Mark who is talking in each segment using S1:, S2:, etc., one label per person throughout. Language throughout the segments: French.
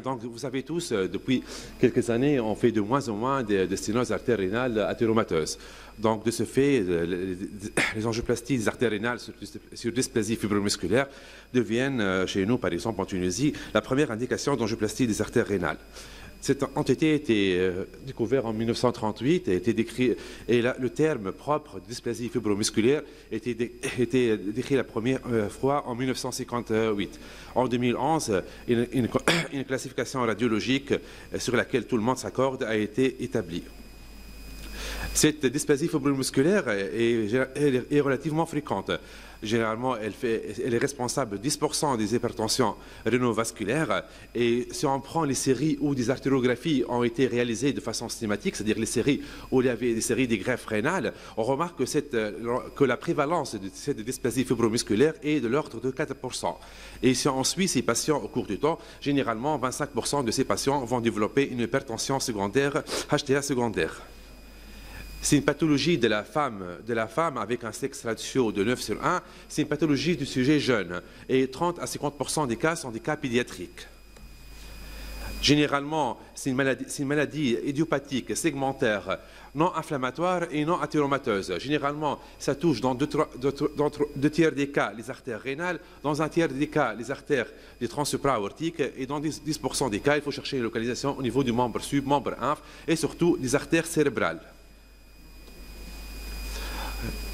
S1: Donc, vous savez tous, depuis quelques années, on fait de moins en moins de sténose artère-rénale athéromateuse. Donc, de ce fait, les angioplasties des artères rénales sur dysplasie fibromusculaire deviennent, chez nous, par exemple, en Tunisie, la première indication d'angioplastie des artères rénales. Cette entité a été découverte en 1938 et, le terme propre de dysplasie fibromusculaire a été décrit la première fois en 1958. En 2011, une classification radiologique sur laquelle tout le monde s'accorde a été établie. Cette dysplasie fibromusculaire est relativement fréquente. Généralement, elle est responsable de 10% des hypertensions rénovasculaires. Et si on prend les séries où des artériographies ont été réalisées de façon systématique, c'est-à-dire les séries où il y avait des séries des greffes rénales, on remarque que la prévalence de cette dysplasie fibromusculaire est de l'ordre de 4%. Et si on suit ces patients au cours du temps, généralement, 25% de ces patients vont développer une hypertension secondaire, HTA secondaire. C'est une pathologie de la femme avec un sexe ratio de 9 sur 1. C'est une pathologie du sujet jeune. Et 30 à 50% des cas sont des cas pédiatriques. Généralement, c'est une maladie idiopathique, segmentaire, non inflammatoire et non athéromateuse. Généralement, ça touche dans deux tiers des cas les artères rénales, dans un tiers des cas les artères des troncs supra-aortiques et dans 10% des cas, il faut chercher une localisation au niveau du membre sub, membre inf et surtout des artères cérébrales.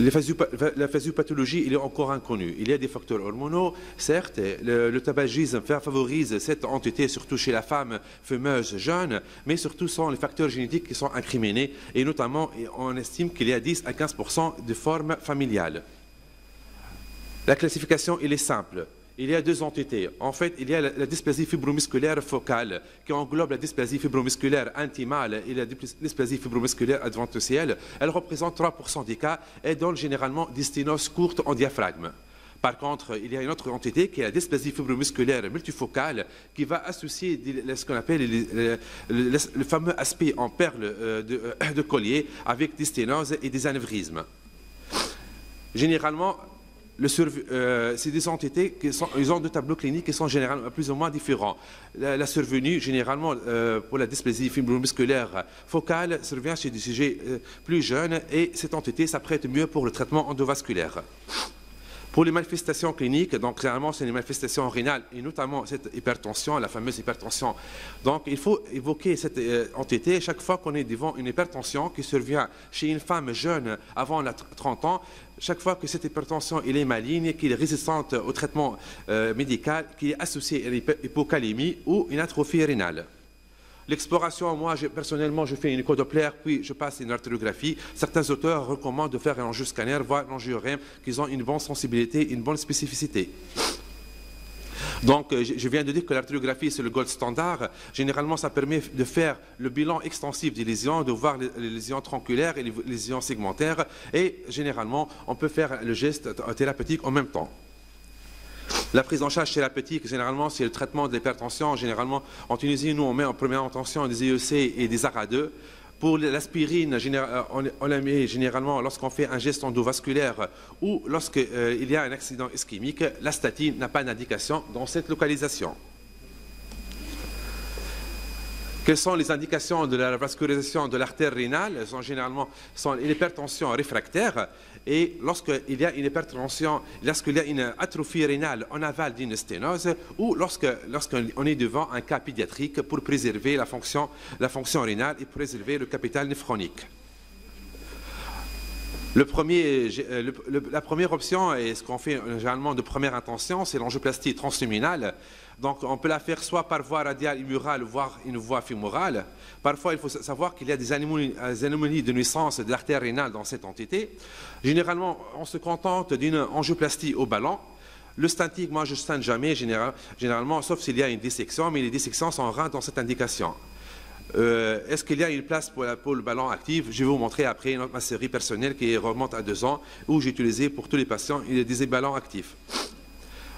S1: La physiopathologie, il est encore inconnue. Il y a des facteurs hormonaux, certes, le tabagisme favorise cette entité, surtout chez la femme fumeuse jeune, mais surtout sont les facteurs génétiques qui sont incriminés, et notamment, on estime qu'il y a 10 à 15% de formes familiales. La classification, elle est simple. Il y a deux entités. En fait, il y a la dysplasie fibromusculaire focale qui englobe la dysplasie fibromusculaire intimale et la dysplasie fibromusculaire adventitielle. Elle représente 3% des cas et donne généralement des sténoses courtes en diaphragme. Par contre, il y a une autre entité qui est la dysplasie fibromusculaire multifocale qui va associer ce qu'on appelle le fameux aspect en perles de Collier avec des sténoses et des anévrismes. Généralement, c'est des entités ils ont deux tableaux cliniques qui sont généralement plus ou moins différents. La survenue, généralement, pour la dysplasie fibromusculaire focale, survient chez des sujets plus jeunes et cette entité s'apprête mieux pour le traitement endovasculaire. Pour les manifestations cliniques, donc généralement c'est les manifestations rénales et notamment cette hypertension, la fameuse hypertension. Donc il faut évoquer cette entité chaque fois qu'on est devant une hypertension qui survient chez une femme jeune avant 30 ans, chaque fois que cette hypertension est maligne, qu'elle est résistante au traitement médical, qui est associée à l'hypocalémie ou une atrophie rénale. L'exploration, moi, personnellement, je fais une écho Doppler, puis je passe une artériographie. Certains auteurs recommandent de faire un angioscanner, voire l'angiorème, qu'ils ont une bonne sensibilité, une bonne spécificité. Donc, je viens de dire que l'artériographie, c'est le gold standard. Généralement, ça permet de faire le bilan extensif des lésions, de voir les lésions tronculaires et les lésions segmentaires. Et généralement, on peut faire le geste thérapeutique en même temps. La prise en charge thérapeutique, généralement, c'est le traitement de l'hypertension. Généralement, en Tunisie, nous, on met en première intention des IEC et des ARA2. Pour l'aspirine, on la met généralement lorsqu'on fait un geste endovasculaire ou lorsqu'il y a un accident ischémique. La statine n'a pas d'indication dans cette localisation. Quelles sont les indications de la vascularisation de l'artère rénale? Elles sont généralement une hypertension réfractaire et lorsqu'il y a une hypertension, lorsqu'il y a une atrophie rénale en aval d'une sténose ou lorsqu'on est devant un cas pédiatrique pour préserver la fonction rénale et préserver le capital néphronique. La première option, et ce qu'on fait généralement de première intention, c'est l'angioplastie transluminale. Donc on peut la faire soit par voie radiale immurale, voire une voie fémorale. Parfois, il faut savoir qu'il y a des anomalies de nuisance de l'artère rénale dans cette entité. Généralement, on se contente d'une angioplastie au ballon. Le stenting, moi je ne stente jamais, généralement, sauf s'il y a une dissection, mais les dissections sont rares dans cette indication. Est-ce qu'il y a une place pour le ballon actif? Je vais vous montrer après ma série personnelle qui remonte à 2 ans, où j'ai utilisé pour tous les patients des ballons actifs.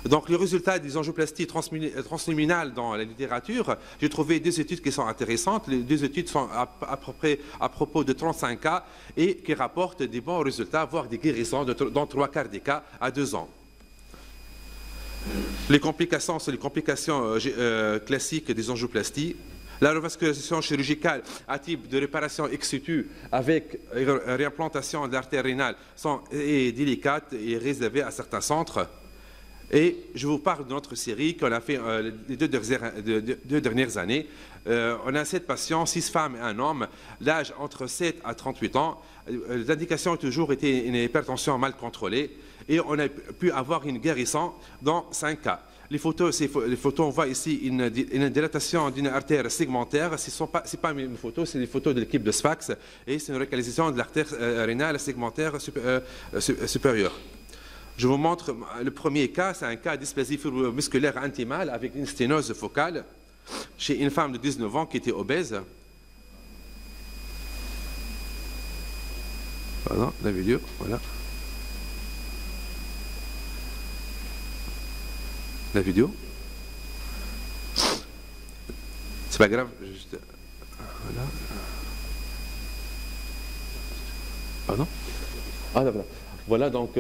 S1: Donc, les résultats des angioplasties transluminales dans la littérature, j'ai trouvé 2 études qui sont intéressantes. Les 2 études sont à propos de 35 cas et qui rapportent des bons résultats, voire des guérisons dans 3 quarts des cas à 2 ans. Les complications sont les complications classiques des angioplasties. La revascularisation chirurgicale à type de réparation ex situ avec réimplantation de l'artère rénale est délicate et réservée à certains centres. Et je vous parle de notre série qu'on a fait les deux dernières années. On a 7 patients, 6 femmes et 1 homme, l'âge entre 7 à 38 ans. L'indication a toujours été une hypertension mal contrôlée et on a pu avoir une guérison dans 5 cas. Les photos, on voit ici une dilatation d'une artère segmentaire. Ce n'est pas une photo, c'est des photos de l'équipe de Sfax et c'est une localisation de l'artère rénale segmentaire supérieure. Je vous montre le premier cas, c'est un cas de dysplasie musculaire intimale avec une sténose focale chez une femme de 19 ans qui était obèse. Pardon, la vidéo, voilà. La vidéo. C'est pas grave, juste. Voilà. Pardon? Ah, voilà. Voilà, donc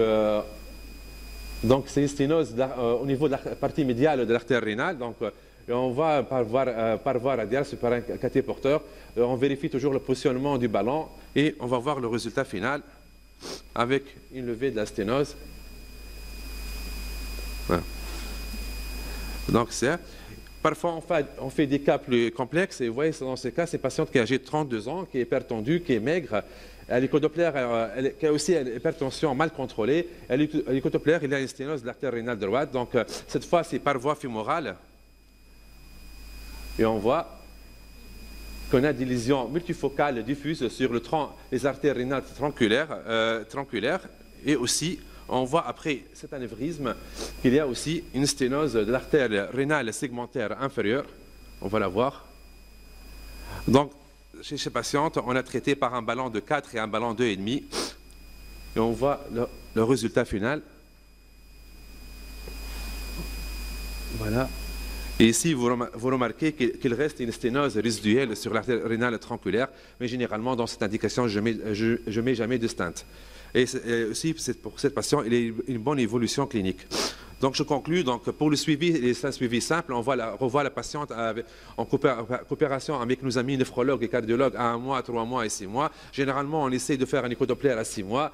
S1: c'est une sténose au niveau de la partie médiale de l'artère rénale. Donc, on va par voie radiale, c'est par un cathé porteur. On vérifie toujours le positionnement du ballon et on va voir le résultat final avec une levée de la sténose. Voilà. Donc, parfois, on fait des cas plus complexes. Et vous voyez, dans ce cas, c'est une patiente qui est âgée de 32 ans, qui est hypertendue, qui est maigre. À l'échodoppler, qui a aussi une hypertension mal contrôlée. À l'échodoppler, il y a une sténose de l'artère rénale droite. Donc, cette fois, c'est par voie fémorale. Et on voit qu'on a des lésions multifocales diffuses sur les artères rénales tronculaires. Et aussi, on voit après cet anévrisme qu'il y a aussi une sténose de l'artère rénale segmentaire inférieure. On va la voir. Donc, chez ces patientes, on a traité par un ballon de 4 et un ballon de 2,5. Et on voit le résultat final. Voilà. Et ici, vous remarquez qu'il reste une sténose résiduelle sur l'artère rénale tronculaire, mais généralement, dans cette indication, je ne mets jamais de stent. Et aussi, pour cette patiente, il y a une bonne évolution clinique. Donc, je conclus. Donc, pour le suivi, c'est un suivi simple. On revoit la patiente en coopération avec nos amis néphrologues et cardiologues à 1 mois, 3 mois et 6 mois. Généralement, on essaie de faire un échodoppler à 6 mois.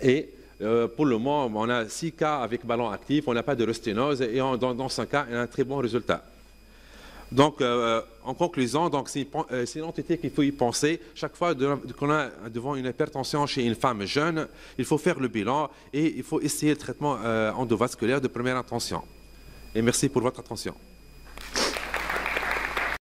S1: Et pour le moment, on a 6 cas avec ballon actif. On n'a pas de resténose. Et dans ce cas, on a un très bon résultat. Donc, en conclusion, c'est une entité qu'il faut y penser. Chaque fois qu'on a devant une hypertension chez une femme jeune, il faut faire le bilan et il faut essayer le traitement endovasculaire de première intention. Et merci pour votre attention.